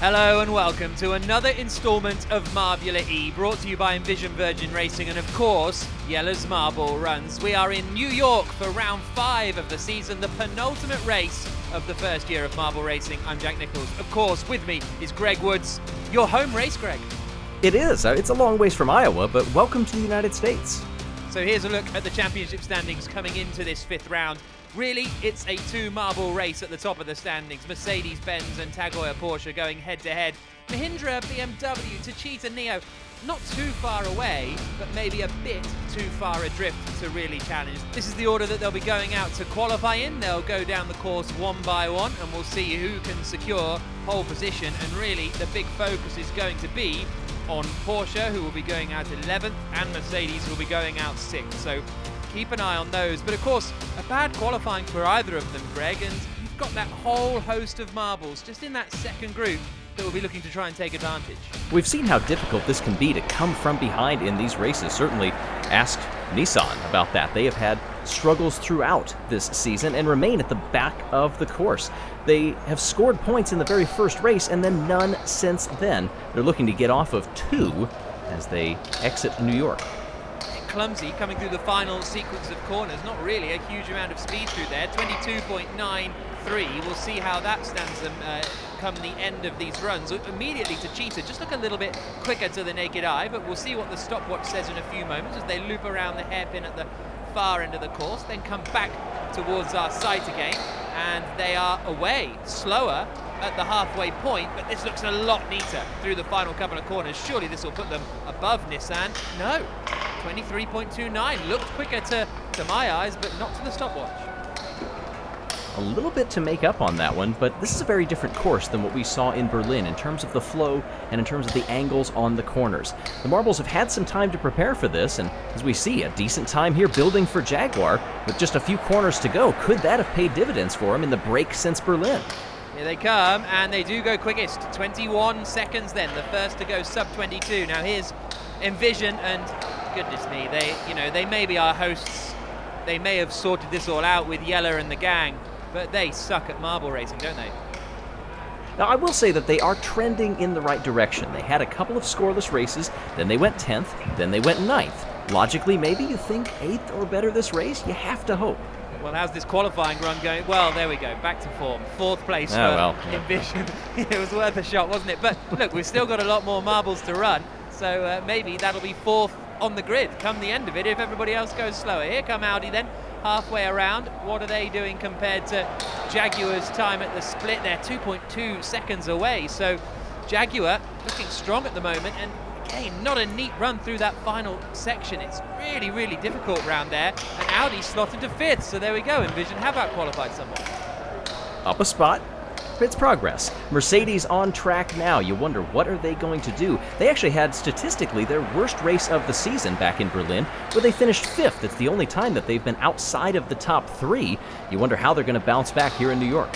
Hello and welcome to another instalment of Marbula E, brought to you by Envision Racing and of course, Yellow's Marble Runs. We are in New York for round 5 of the season, the penultimate race of the first year of marble racing. I'm Jack Nicholls. Of course, with me is Greg Woods. Your home race, Greg. It is. It's a long ways from Iowa, but welcome to the United States. So here's a look at the championship standings coming into this 5th round. Really, it's a 2-marble race at the top of the standings. Mercedes-Benz and Tag Heuer Porsche going head-to-head. Mahindra, BMW, Techeetah, Neo, not too far away, but maybe a bit too far adrift to really challenge. This is the order that they'll be going out to qualify in. They'll go down the course one by one, and we'll see who can secure pole position. And really, the big focus is going to be on Porsche, who will be going out 11th, and Mercedes, who will be going out 6th. So keep an eye on those. But of course, a bad qualifying for either of them, Greg, and you've got that whole host of marbles just in that second group that will be looking to try and take advantage. We've seen how difficult this can be to come from behind in these races. Certainly ask Nissan about that. They have had struggles throughout this season and remain at the back of the course. They have scored points in the very first race and then none since then. They're looking to get off of 2 as they exit New York. Clumsy coming through the final sequence of corners. Not really a huge amount of speed through there. 22.93. We'll see how that stands them come the end of these runs. Immediately to Techeetah, just look a little bit quicker to the naked eye, but we'll see what the stopwatch says in a few moments as they loop around the hairpin at the far end of the course, then come back towards our sight again, and they are away, slower at the halfway point, but this looks a lot neater through the final couple of corners. Surely this will put them above Nissan. No, 23.29. Looked quicker to my eyes, but not to the stopwatch. A little bit to make up on that one, but this is a very different course than what we saw in Berlin in terms of the flow and in terms of the angles on the corners. The marbles have had some time to prepare for this, and as we see, a decent time here building for Jaguar with just a few corners to go. Could that have paid dividends for him in the break since Berlin? Here they come, and they do go quickest. 21 seconds then, the first to go sub 22. Now here's Envision, and goodness me, they may be our hosts. They may have sorted this all out with Yeller and the gang, but they suck at marble racing, don't they? Now, I will say that they are trending in the right direction. They had a couple of scoreless races, then they went 10th, then they went 9th. Logically, maybe you think 8th or better this race? You have to hope. Well, how's this qualifying run going? Well, there we go, back to form. 4th place for Envision. It was worth a shot, wasn't it? But look, we've still got a lot more marbles to run, so maybe that'll be 4th on the grid come the end of it if everybody else goes slower. Here come Audi then, halfway around. What are they doing compared to Jaguar's time at the split? They're 2.2 seconds away, so Jaguar looking strong at the moment, and again, not a neat run through that final section. It's really, really difficult round there, and Audi slotted to 5th, so there we go. Envision have out-qualified someone. Up a spot. It's progress. Mercedes on track now. You wonder, what are they going to do? They actually had, statistically, their worst race of the season back in Berlin, where they finished 5th. It's the only time that they've been outside of the top 3. You wonder how they're going to bounce back here in New York.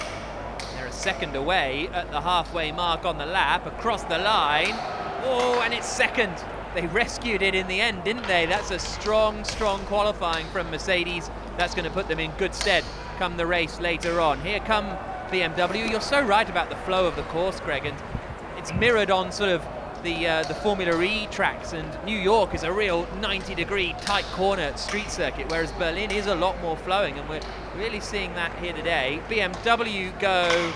They're a second away at the halfway mark on the lap, across the line. Oh, and it's second. They rescued it in the end, didn't they? That's a strong, strong qualifying from Mercedes. That's going to put them in good stead come the race later on. Here come BMW. You're so right about the flow of the course, Greg, and it's mirrored on sort of the Formula E tracks, and New York is a real 90-degree tight corner street circuit, whereas Berlin is a lot more flowing, and we're really seeing that here today. BMW go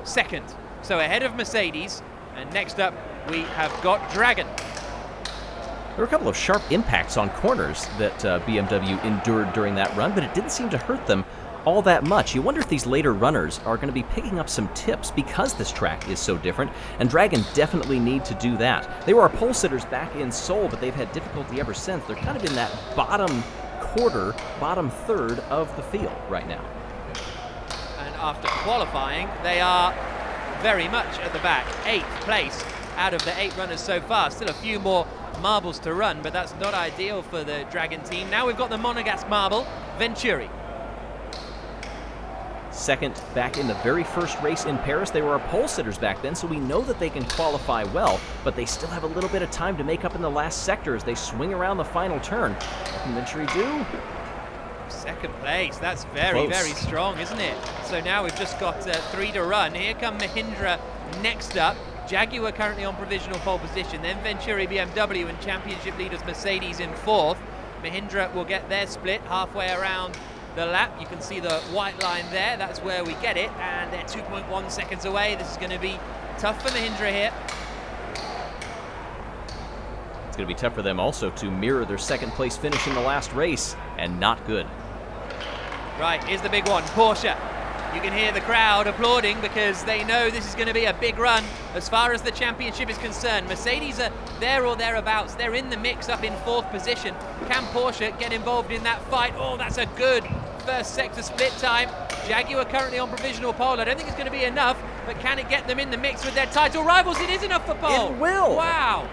second, so ahead of Mercedes, and next up we have got Dragon. There were a couple of sharp impacts on corners that BMW endured during that run, but it didn't seem to hurt them all that much. You wonder if these later runners are going to be picking up some tips because this track is so different, and Dragon definitely need to do that. They were our pole sitters back in Seoul, but they've had difficulty ever since. They're kind of in that bottom quarter, bottom third of the field right now. And after qualifying, they are very much at the back. 8th place out of the 8 runners so far. Still a few more marbles to run, but that's not ideal for the Dragon team. Now we've got the Monegasque marble, Venturi. Second back in the very first race in Paris. They were our pole sitters back then, so we know that they can qualify well, but they still have a little bit of time to make up in the last sector as they swing around the final turn. What can Venturi do? Second place, that's very, very strong, isn't it? So now we've just got 3 to run. Here come Mahindra, Next up, Jaguar currently on provisional pole position, then Venturi BMW and championship leaders Mercedes in 4th. Mahindra will get their split halfway around the lap. You can see the white line there, that's where we get it, and they're 2.1 seconds away. This is going to be tough for Mahindra here. It's going to be tough for them also to mirror their second place finish in the last race, and not good. Right, here's the big one, Porsche. You can hear the crowd applauding because they know this is going to be a big run as far as the championship is concerned. Mercedes are there or thereabouts. They're in the mix up in 4th position. Can Porsche get involved in that fight? Oh, that's a good first sector split time. Jaguar currently on provisional pole. I don't think it's going to be enough, but can it get them in the mix with their title rivals? It is enough for pole. It will. Wow.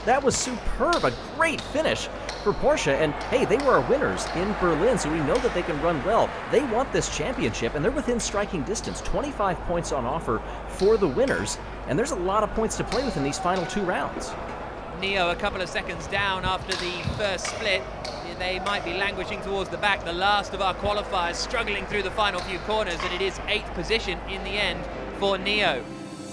That was superb, a great finish for Porsche, and hey, they were our winners in Berlin, so we know that they can run well. They want this championship, and they're within striking distance, 25 points on offer for the winners, and there's a lot of points to play with in these final 2 rounds. Neo a couple of seconds down after the first split. They might be languishing towards the back, the last of our qualifiers struggling through the final few corners, and it is 8th position in the end for Neo.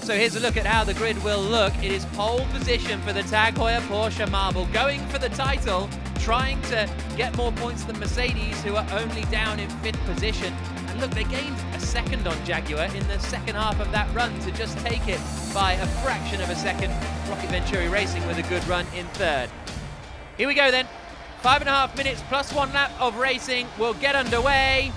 So here's a look at how the grid will look. It is pole position for the Tag Heuer Porsche Marble, going for the title, trying to get more points than Mercedes, who are only down in 5th position. And look, they gained a second on Jaguar in the second half of that run to just take it by a fraction of a second. Rocket Venturi Racing with a good run in 3rd. Here we go then. 5.5 minutes plus 1 lap of racing will get underway.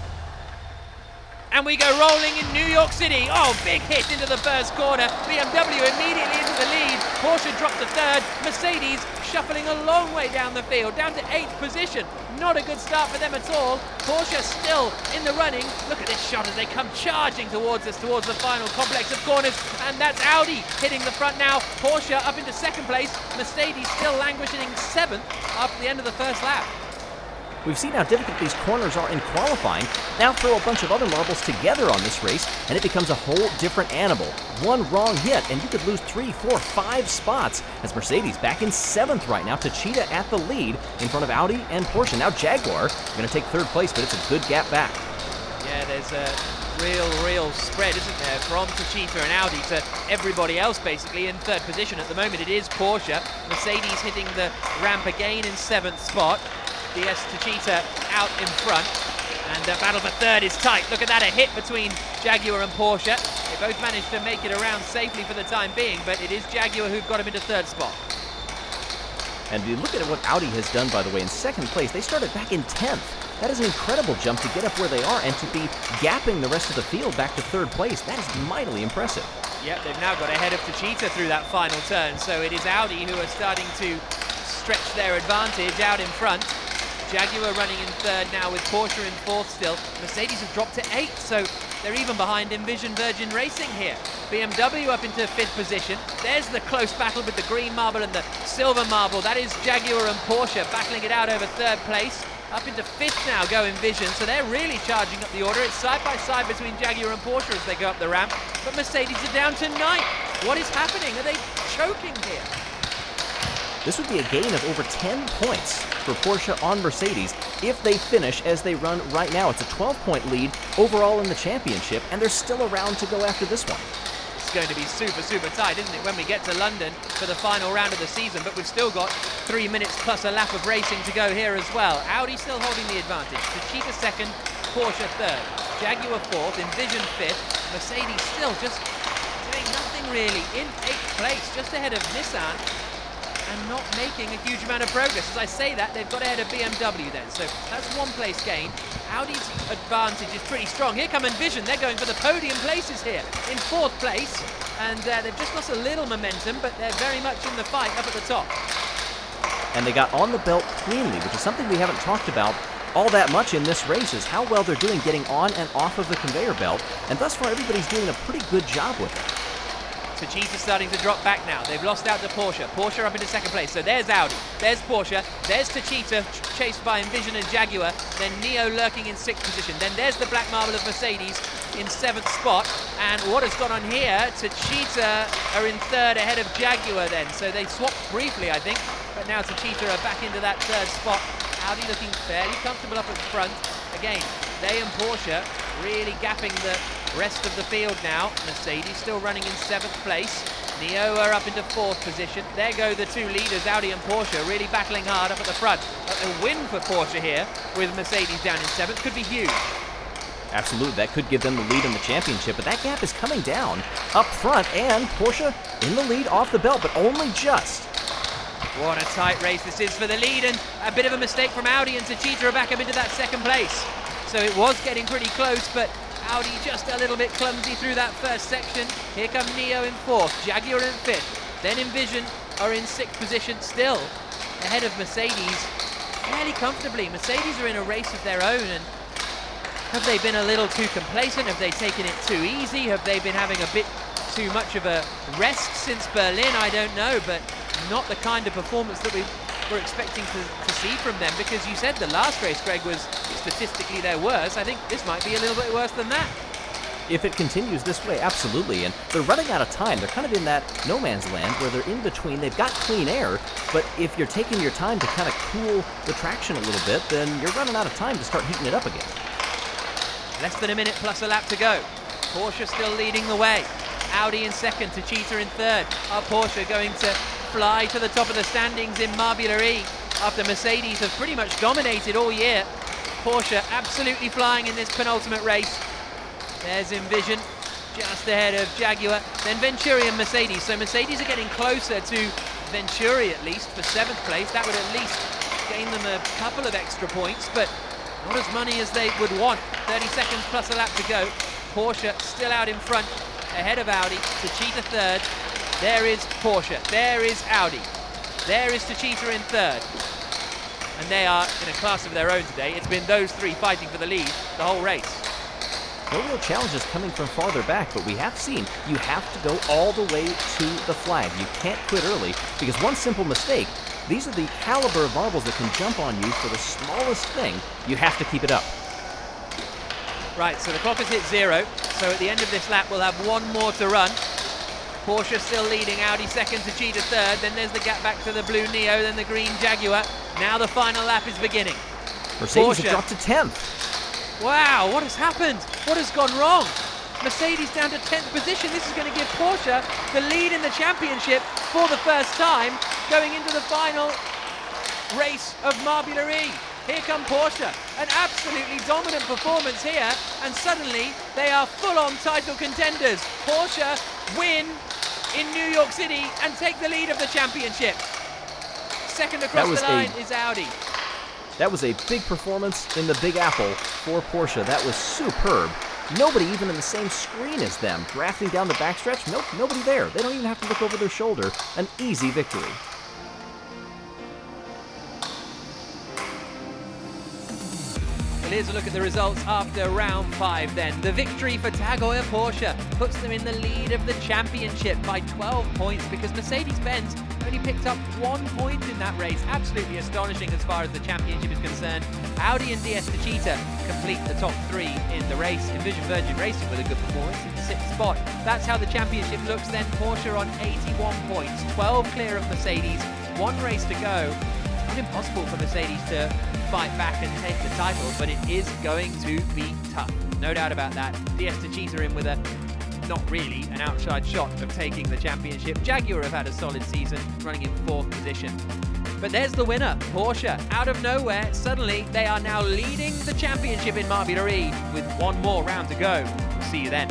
And we go rolling in New York City. Oh, big hit into the first corner. BMW immediately into the lead. Porsche dropped to 3rd. Mercedes shuffling a long way down the field, down to 8th position. Not a good start for them at all. Porsche still in the running. Look at this shot as they come charging towards us, towards the final complex of corners. And that's Audi hitting the front now. Porsche up into 2nd place. Mercedes still languishing 7th after the end of the first lap. We've seen how difficult these corners are in qualifying. Now throw a bunch of other marbles together on this race, and it becomes a whole different animal. One wrong hit, and you could lose 3, 4, 5 spots, as Mercedes back in 7th right now. Techeetah at the lead in front of Audi and Porsche. Now Jaguar going to take 3rd place, but it's a good gap back. Yeah, there's a real spread, isn't there, from Techeetah and Audi to everybody else basically in 3rd position. At the moment it is Porsche. Mercedes hitting the ramp again in 7th spot. DS Techeetah out in front, and the battle for 3rd is tight. Look at that, a hit between Jaguar and Porsche. They both managed to make it around safely for the time being, but it is Jaguar who've got him into 3rd spot. And you look at what Audi has done, by the way, in 2nd place. They started back in 10th. That is an incredible jump to get up where they are and to be gapping the rest of the field back to 3rd place. That is mightily impressive. Yep, they've now got ahead of Techeetah through that final turn, so it is Audi who are starting to stretch their advantage out in front. Jaguar running in 3rd now with Porsche in 4th still. Mercedes have dropped to 8th, so they're even behind Envision Racing here. BMW up into 5th position. There's the close battle with the green marble and the silver marble. That is Jaguar and Porsche battling it out over 3rd place. Up into 5th now go Envision, so they're really charging up the order. It's side by side between Jaguar and Porsche as they go up the ramp, but Mercedes are down to 9th. What is happening? Are they choking here? This would be a gain of over 10 points for Porsche on Mercedes if they finish as they run right now. It's a 12-point lead overall in the championship, and there's still a round to go after this one. It's going to be super tight, isn't it, when we get to London for the final round of the season, but we've still got 3 minutes plus a lap of racing to go here as well. Audi still holding the advantage. Techeetah 2nd, Porsche 3rd, Jaguar 4th, Envision 5th, Mercedes still just doing nothing really in 8th place, just ahead of Nissan, and not making a huge amount of progress. As I say that, they've got ahead of BMW then, so that's 1 place gain. Audi's advantage is pretty strong. Here come Envision, they're going for the podium places here in 4th place, and they've just lost a little momentum, but they're very much in the fight up at the top. And they got on the belt cleanly, which is something we haven't talked about all that much in this race, is how well they're doing getting on and off of the conveyor belt, and thus far everybody's doing a pretty good job with it. Techeetah starting to drop back now. They've lost out to Porsche. Porsche up into 2nd place. So there's Audi, there's Porsche, there's Techeetah chased by Envision and Jaguar, then Neo lurking in 6th position. Then there's the black marble of Mercedes in 7th spot. And what has gone on here, Techeetah are in 3rd ahead of Jaguar then. So they swapped briefly, I think, but now Techeetah are back into that 3rd spot. Audi looking fairly comfortable up at the front. Again, they and Porsche really gapping the Rest of the field now, Mercedes still running in 7th place. Neo are up into 4th position. There go the two leaders, Audi and Porsche, really battling hard up at the front. A win for Porsche here with Mercedes down in 7th could be huge. Absolutely, that could give them the lead in the championship, but that gap is coming down up front, and Porsche in the lead off the belt, but only just. What a tight race this is for the lead, and a bit of a mistake from Audi, and Techeetah are back up into that 2nd place. So it was getting pretty close, but Audi just a little bit clumsy through that first section. Here come Neo in 4th, Jaguar in 5th, then Envision are in 6th position, still ahead of Mercedes fairly comfortably. Mercedes are in a race of their own, and have they been a little too complacent? Have they taken it too easy? Have they been having a bit too much of a rest since Berlin? I don't know, but not the kind of performance that we were expecting to see from them, because you said the last race, Greg, was statistically their worst. I think this might be a little bit worse than that. If it continues this way, absolutely, and they're running out of time. They're kind of in that no man's land where they're in between. They've got clean air, but if you're taking your time to kind of cool the traction a little bit, then you're running out of time to start heating it up again. Less than a minute plus a lap to go. Porsche still leading the way. Audi in 2nd, Techeetah in 3rd. Are Porsche going to fly to the top of the standings in Marbula E after Mercedes have pretty much dominated all year? Porsche absolutely flying in this penultimate race. There's Envision just ahead of Jaguar, then Venturi and Mercedes. So Mercedes are getting closer to Venturi at least for 7th place. That would at least gain them a couple of extra points, but not as many as they would want. 30 seconds plus a lap to go. Porsche still out in front, ahead of Audi. Techeetah 3rd. There is Porsche. There is Audi. There is Techeetah in 3rd. And they are in a class of their own today. It's been those three fighting for the lead the whole race. No real challenges coming from farther back, but we have seen you have to go all the way to the flag. You can't quit early, because one simple mistake, these are the caliber of marbles that can jump on you for the smallest thing. You have to keep it up. Right, so the clock has hit 0. So at the end of this lap, we'll have one more to run. Porsche still leading, Audi 2nd, Techeetah 3rd. Then there's the gap back to the blue Neo, then the green Jaguar. Now the final lap is beginning. Mercedes Porsche have dropped to 10th. Wow, what has happened? What has gone wrong? Mercedes down to 10th position. This is going to give Porsche the lead in the championship for the first time, going into the final race of Marbula E. Here come Porsche, an absolutely dominant performance here, and suddenly they are full-on title contenders. Porsche win in New York City and take the lead of the championship. Second across the line is Audi. That was a big performance in the Big Apple for Porsche. That was superb. Nobody even in the same screen as them. Drafting down the backstretch, nope, nobody there. They don't even have to look over their shoulder. An easy victory. Well, here's a look at the results after round 5 then. The victory for Tagoya Porsche puts them in the lead of the championship by 12 points, because Mercedes-Benz only picked up 1 point in that race. Absolutely astonishing as far as the championship is concerned. Audi and DS Techeetah complete the top 3 in the race. Envision Racing with a good performance in 6th spot. That's how the championship looks then. Porsche on 81 points, 12 clear of Mercedes, 1 race to go. Not impossible for Mercedes to fight back and take the title, but it is going to be tough. No doubt about that. DS Techeetah in with a not really an outside shot of taking the championship. Jaguar have had a solid season, running in 4th position. But there's the winner, Porsche. Out of nowhere, suddenly they are now leading the championship in Marbula E with 1 more round to go. See you then.